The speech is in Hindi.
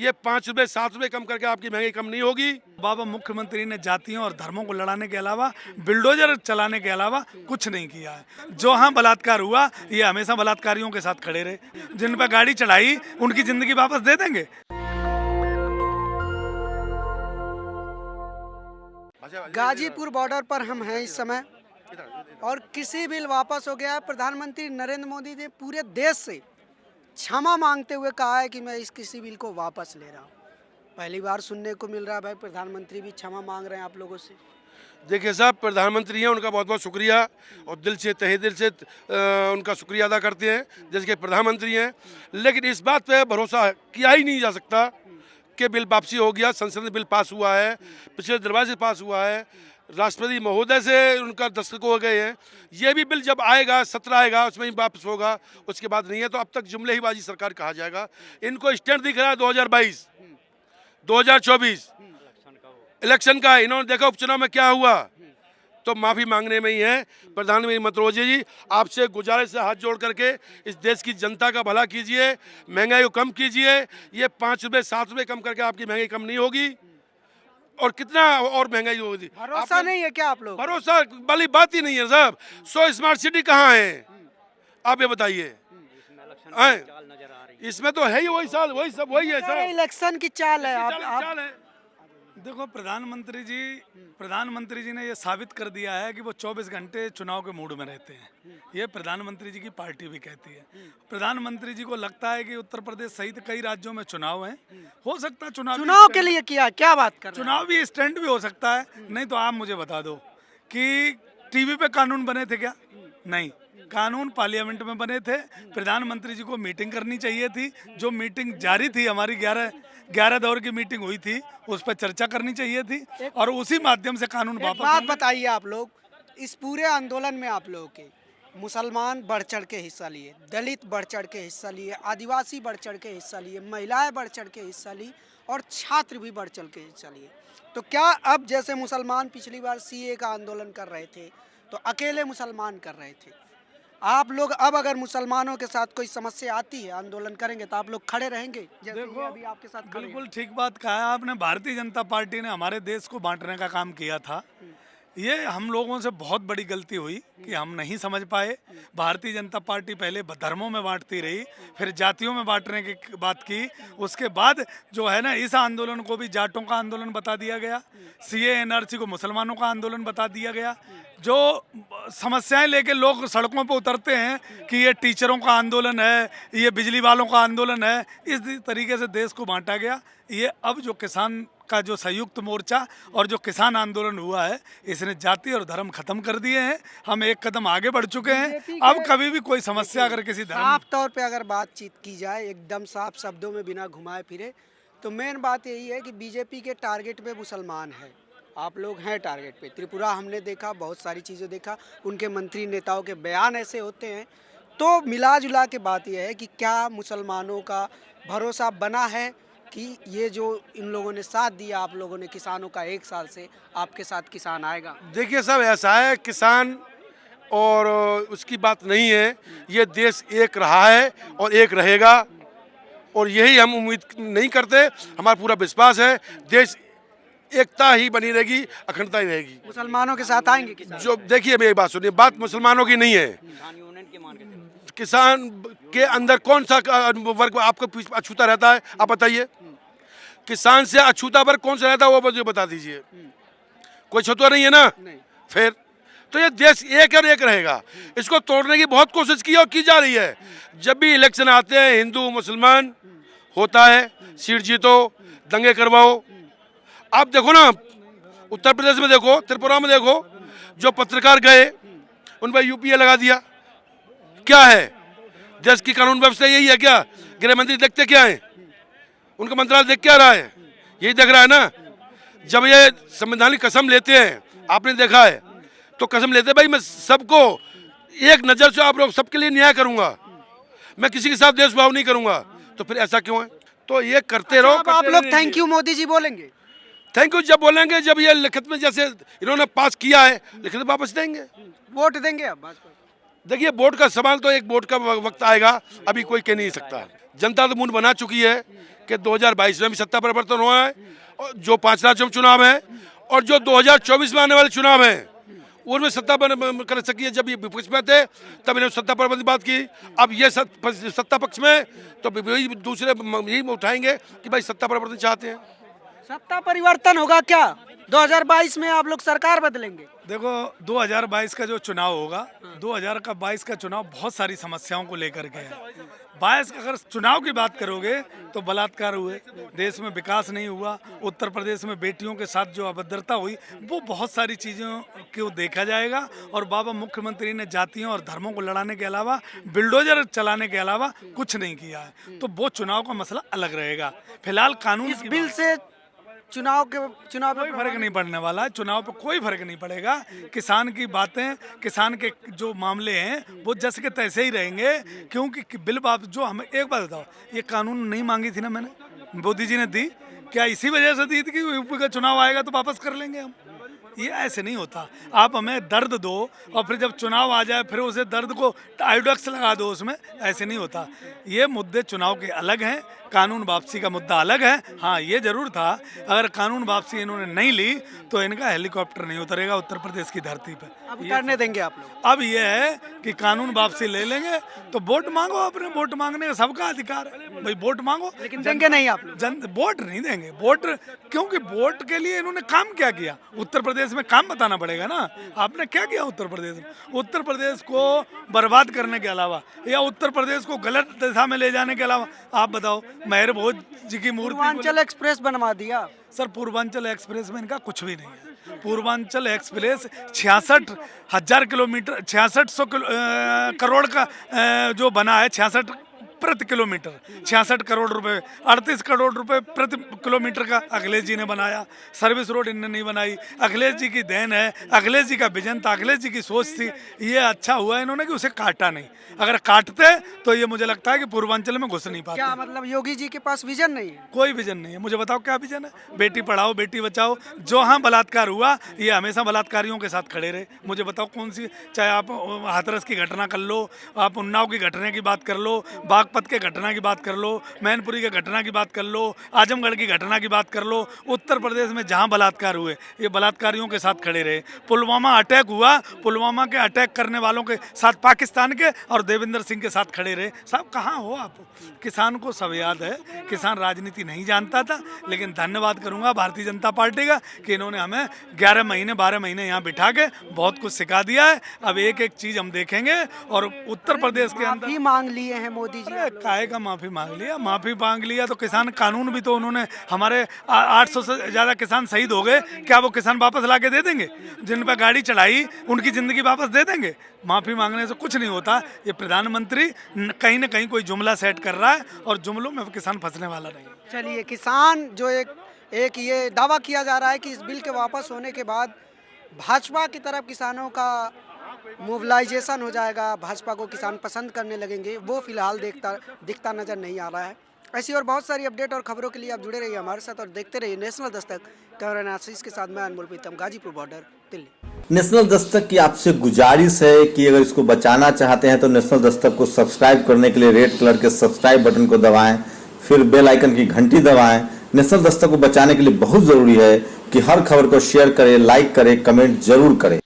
ये 5 रुपए 7 रुपए कम करके आपकी महंगाई कम नहीं होगी। बाबा मुख्यमंत्री ने जातियों और धर्मों को लड़ाने के अलावा, बिल्डोजर चलाने के अलावा कुछ नहीं किया है। जो हाँ बलात्कार हुआ, ये हमेशा बलात्कारियों के साथ खड़े रहे। जिन पर गाड़ी चढ़ाई उनकी जिंदगी वापस दे देंगे। गाजीपुर बॉर्डर पर हम हैं इस समय और कृषि बिल वापस हो गया है। प्रधानमंत्री नरेंद्र मोदी ने पूरे देश से क्षमा मांगते हुए कहा है कि मैं इस कृषि बिल को वापस ले रहा हूँ। पहली बार सुनने को मिल रहा है भाई, प्रधानमंत्री भी क्षमा मांग रहे हैं आप लोगों से। देखिए साहब, प्रधानमंत्री हैं, उनका बहुत बहुत शुक्रिया और दिल से तहे दिल से उनका शुक्रिया अदा करते हैं जैसे कि प्रधानमंत्री हैं। लेकिन इस बात पे भरोसा किया ही नहीं जा सकता कि बिल वापसी हो गया। संसद में बिल पास हुआ है, पिछले दरवाजे से पास हुआ है, राष्ट्रपति महोदय से उनका दस्तखत हो गए हैं। ये भी बिल जब आएगा, सत्र आएगा, उसमें ही वापस होगा, उसके बाद नहीं है। तो अब तक जुमले ही बाजी सरकार कहा जाएगा। इनको स्टैंड दिख रहा है 2022 2024 इलेक्शन का। इन्होंने देखा उपचुनाव में क्या हुआ, तो माफ़ी मांगने में ही है। प्रधानमंत्री मतरोजी जी, आपसे गुजारिश है हाथ जोड़ करके इस देश की जनता का भला कीजिए, महंगाई को कम कीजिए। ये 5 रुपए 7 रुपए कम करके आपकी महंगाई कम नहीं होगी। और कितना और महंगाई होगी? भरोसा नहीं है क्या आप लोग? भरोसा वाली बात ही नहीं है साहब। 100 स्मार्ट सिटी कहाँ है, आप ये बताइए। इसमें तो है ही वही साल, वही सब वही है सर। इलेक्शन की चाल है। चाल है। देखो, प्रधानमंत्री जी ने ये साबित कर दिया है कि वो 24 घंटे चुनाव के मूड में रहते हैं। ये प्रधानमंत्री जी की पार्टी भी कहती है। प्रधानमंत्री जी को लगता है कि उत्तर प्रदेश सहित कई राज्यों में चुनाव हैं। हो सकता है चुनाव के लिए किया, क्या बात कर रहे हैं? चुनाव भी स्टैंड भी हो सकता है। नहीं तो आप मुझे बता दो कि टीवी पे कानून बने थे क्या? नहीं, कानून पार्लियामेंट में बने थे। प्रधानमंत्री जी को मीटिंग करनी चाहिए थी। जो मीटिंग जारी थी, हमारी 11 दौर की मीटिंग हुई थी, उस पर चर्चा करनी चाहिए थी और उसी माध्यम से कानून वापस। बात बताइए, आप लोग इस पूरे आंदोलन में आप लोगों के मुसलमान बढ़ चढ़ के हिस्सा लिए, दलित बढ़ चढ़ के हिस्सा लिए, आदिवासी बढ़ चढ़ के हिस्सा लिए, महिलाएं बढ़ चढ़ के हिस्सा ली और छात्र भी बढ़ चढ़ के हिस्सा लिए। तो क्या अब जैसे मुसलमान पिछली बार सीए का आंदोलन कर रहे थे तो अकेले मुसलमान कर रहे थे, आप लोग अब अगर मुसलमानों के साथ कोई समस्या आती है, आंदोलन करेंगे तो आप लोग खड़े रहेंगे? देखो, अभी आपके साथ बिल्कुल ठीक बात कहा है आपने। भारतीय जनता पार्टी ने हमारे देश को बांटने का काम किया था। ये हम लोगों से बहुत बड़ी गलती हुई कि हम नहीं समझ पाए। भारतीय जनता पार्टी पहले धर्मों में बांटती रही, फिर जातियों में बांटने की बात की। उसके बाद जो है ना, इस आंदोलन को भी जाटों का आंदोलन बता दिया गया, सीए एनआरसी को मुसलमानों का आंदोलन बता दिया गया। जो समस्याएं लेके लोग सड़कों पर उतरते हैं कि ये टीचरों का आंदोलन है, ये बिजली वालों का आंदोलन है, इस तरीके से देश को बांटा गया। ये अब जो किसान का जो संयुक्त मोर्चा और जो किसान आंदोलन हुआ है, इसने जाति और धर्म खत्म कर दिए हैं। हम एक कदम आगे बढ़ चुके हैं। अब कभी भी कोई समस्या अगर किसी धर्म, साफ तौर पे अगर बातचीत की जाए एकदम साफ शब्दों में बिना घुमाए फिरे, तो मेन बात यही है कि बीजेपी के टारगेट पे मुसलमान है। आप लोग हैं टारगेट पे। त्रिपुरा हमने देखा, बहुत सारी चीज़ें देखा, उनके मंत्री नेताओं के बयान ऐसे होते हैं। तो मिला जुला के बात यह है कि क्या मुसलमानों का भरोसा बना है कि ये जो इन लोगों ने साथ दिया आप लोगों ने किसानों का 1 साल से, आपके साथ किसान आएगा? देखिए साहब, ऐसा है, किसान और उसकी बात नहीं है। ये देश एक रहा है और एक रहेगा और यही हम उम्मीद नहीं करते। हमारा पूरा विश्वास है देश एकता ही बनी रहेगी, अखंडता ही रहेगी। मुसलमानों के साथ आएंगे किसान? जो देखिए, मेरी बात सुनिए, बात मुसलमानों की नहीं है। किसान के अंदर कौन सा वर्ग आपको अछूता रहता है, आप बताइए। किसान से अछूता वर्ग कौन सा रहता है, वो मुझे बता दीजिए। कोई छुआ नहीं है ना? फिर तो ये देश एक और एक रहेगा। इसको तोड़ने की बहुत कोशिश की और की जा रही है। जब भी इलेक्शन आते हैं, हिंदू मुसलमान होता है, सीट जीतो, दंगे करवाओ। आप देखो ना, उत्तर प्रदेश में देखो, त्रिपुरा में देखो, जो पत्रकार गए उन पर यूपीए लगा दिया। क्या है देश की कानून व्यवस्था? यही है क्या? गृह मंत्री देखते क्या है? उनका मंत्रालय देख क्या रहा है? यही देख रहा है ना। जब ये संवैधानिक कसम लेते हैं, आपने देखा है, तो कसम लेते भाई मैं सबको एक नज़र से आप लोग सबके लिए न्याय करूंगा, मैं किसी के साथ देशभाव नहीं करूंगा। तो फिर ऐसा क्यों है? तो ये करते रहो। आप लोग थैंक यू मोदी जी बोलेंगे? थैंक यू जब बोलेंगे, जब ये लिखित में जैसे इन्होंने पास किया है, लिखित में वापस देंगे। वोट देंगे अब भाजपा? देखिए, वोट का सवाल तो एक वोट का वक्त आएगा, अभी कोई कह नहीं सकता। जनता तो मूड बना चुकी है कि 2022 में भी सत्ता परिवर्तन हुआ है, और जो 5 राज्यों में चुनाव है और जो 2024 में आने वाले चुनाव हैं उनमें सत्ता कर सकी है। जब ये विपक्ष में थे तब इन्होंने सत्ता परिवर्तन की बात की, अब ये सत्ता पक्ष में तो यही दूसरे यही उठाएंगे कि भाई सत्ता परिवर्तन चाहते हैं। सत्ता परिवर्तन होगा क्या 2022 में? आप लोग सरकार बदलेंगे? देखो 2022 का जो चुनाव होगा, 2022 का चुनाव बहुत सारी समस्याओं को लेकर के है। 22 अगर चुनाव की बात करोगे तो बलात्कार हुए, देश में विकास नहीं हुआ, उत्तर प्रदेश में बेटियों के साथ जो अभद्रता हुई, वो बहुत सारी चीज़ों को देखा जाएगा। और बाबा मुख्यमंत्री ने जातियों और धर्मों को लड़ाने के अलावा, बिल्डोजर चलाने के अलावा कुछ नहीं किया है, तो वो चुनाव का मसला अलग रहेगा। फिलहाल कानून इस बिल से चुनाव पे कोई फर्क नहीं पड़ने वाला है, चुनाव पर कोई फर्क नहीं पड़ेगा। किसान की बातें, किसान के जो मामले हैं वो जैसे के तैसे ही रहेंगे, क्योंकि बिल बात जो हमें एक बात बताओ, ये कानून नहीं मांगी थी ना मैंने, मोदी जी ने दी, क्या इसी वजह से दी थी कि यूपी का चुनाव आएगा तो वापस कर लेंगे हम? ये ऐसे नहीं होता। आप हमें दर्द दो और फिर जब चुनाव आ जाए फिर उसे दर्द को आयोडेक्स लगा दो उसमें, ऐसे नहीं होता। ये मुद्दे चुनाव के अलग हैं, कानून वापसी का मुद्दा अलग है। हाँ, ये जरूर था अगर कानून वापसी इन्होंने नहीं ली तो इनका हेलीकॉप्टर नहीं उतरेगा उत्तर प्रदेश की धरती पे। अब करने देंगे आप लोग? अब ये है कि कानून वापसी ले लेंगे तो वोट मांगो, अपने वोट मांगने का सबका अधिकार है भाई, वोट मांगो। लेकिन देंगे नहीं आप लोग? वोट नहीं देंगे, वोट क्योंकि वोट के लिए इन्होंने काम क्या किया उत्तर प्रदेश में, काम बताना पड़ेगा ना। आपने क्या किया उत्तर प्रदेश में? उत्तर प्रदेश को बर्बाद करने के अलावा या उत्तर प्रदेश को गलत दिशा में ले जाने के अलावा आप बताओ। मेहर भोज जी की मूर्ति, पूर्वांचल एक्सप्रेस बनवा दिया सर। पूर्वांचल एक्सप्रेस में इनका कुछ भी नहीं है। पूर्वांचल एक्सप्रेस 66,000 किलोमीटर, 6600 करोड़ का जो बना है, 66 प्रति किलोमीटर, 66 करोड़ रुपए, 38 करोड़ रुपए प्रति किलोमीटर का अखिलेश जी ने बनाया। सर्विस रोड इनने नहीं बनाई, अखिलेश जी की देन है, अखिलेश जी का विजन था, अखिलेश जी की सोच थी। ये अच्छा हुआ इन्होंने कि उसे काटा नहीं, अगर काटते तो ये मुझे लगता है कि पूर्वांचल में घुस नहीं पाते। क्या मतलब योगी जी के पास विजन नहीं है? कोई विजन नहीं है। मुझे बताओ क्या विजन है? बेटी पढ़ाओ बेटी बचाओ। जो हाँ बलात्कार हुआ, ये हमेशा बलात्कारियों के साथ खड़े रहे। मुझे बताओ कौन सी, चाहे आप हाथरस की घटना कर लो, आप उन्नाव की घटना की बात कर लो, बागपत के घटना की बात कर लो, मैनपुरी के घटना की बात कर लो, आजमगढ़ की घटना की बात कर लो। उत्तर प्रदेश में जहाँ बलात्कार हुए ये बलात्कारियों के साथ खड़े रहे। पुलवामा अटैक हुआ, पुलवामा के अटैक करने वालों के साथ पाकिस्तान के और देवेंद्र सिंह के साथ खड़े रहे। साहब कहाँ हो आप? किसान को सब याद है, किसान राजनीति नहीं जानता था, लेकिन धन्यवाद करूंगा भारतीय जनता पार्टी का कि इन्होंने हमें 11 महीने 12 महीने यहाँ बिठा के बहुत कुछ सिखा दिया है। अब एक एक चीज हम देखेंगे। और उत्तर प्रदेश के अंदर माफी मांग लिए हैं मोदी जी? काहे का माफी मांग लिया? माफी मांग लिया तो किसान कानून भी तो उन्होंने, हमारे 800 से ज्यादा किसान शहीद हो गए, क्या वो किसान वापस ला के दे देंगे? जिन पर गाड़ी चढ़ाई उनकी जिंदगी वापस दे देंगे? माफी मांगने से कुछ नहीं होता। ये प्रधानमंत्री कहीं ना कहीं कोई जुमला सेट कर रहा है और जुमलों में किसान फंसने वाला नहीं। चलिए, किसान जो एक ये दावा किया जा रहा है कि इस बिल के वापस होने के बाद भाजपा की तरफ किसानों का मोबिलाइजेशन हो जाएगा, भाजपा को किसान पसंद करने लगेंगे, वो फिलहाल दिखता नजर नहीं आ रहा है। ऐसी और बहुत सारी अपडेट और खबरों के लिए आप जुड़े रहिए हमारे साथ और देखते रहिए नेशनल दस्तक। कैमरा आशीष के साथ मैं अनमोल प्रीतम, गाजीपुर बॉर्डर, दिल्ली। नेशनल दस्तक की आपसे गुजारिश है कि अगर इसको बचाना चाहते हैं तो नेशनल दस्तक को सब्सक्राइब करने के लिए रेड कलर के सब्सक्राइब बटन को दबाएं, फिर बेल आइकन की घंटी दबाएं। नेशनल दस्तक को बचाने के लिए बहुत जरूरी है कि हर खबर को शेयर करें, लाइक करें, कमेंट जरूर करें।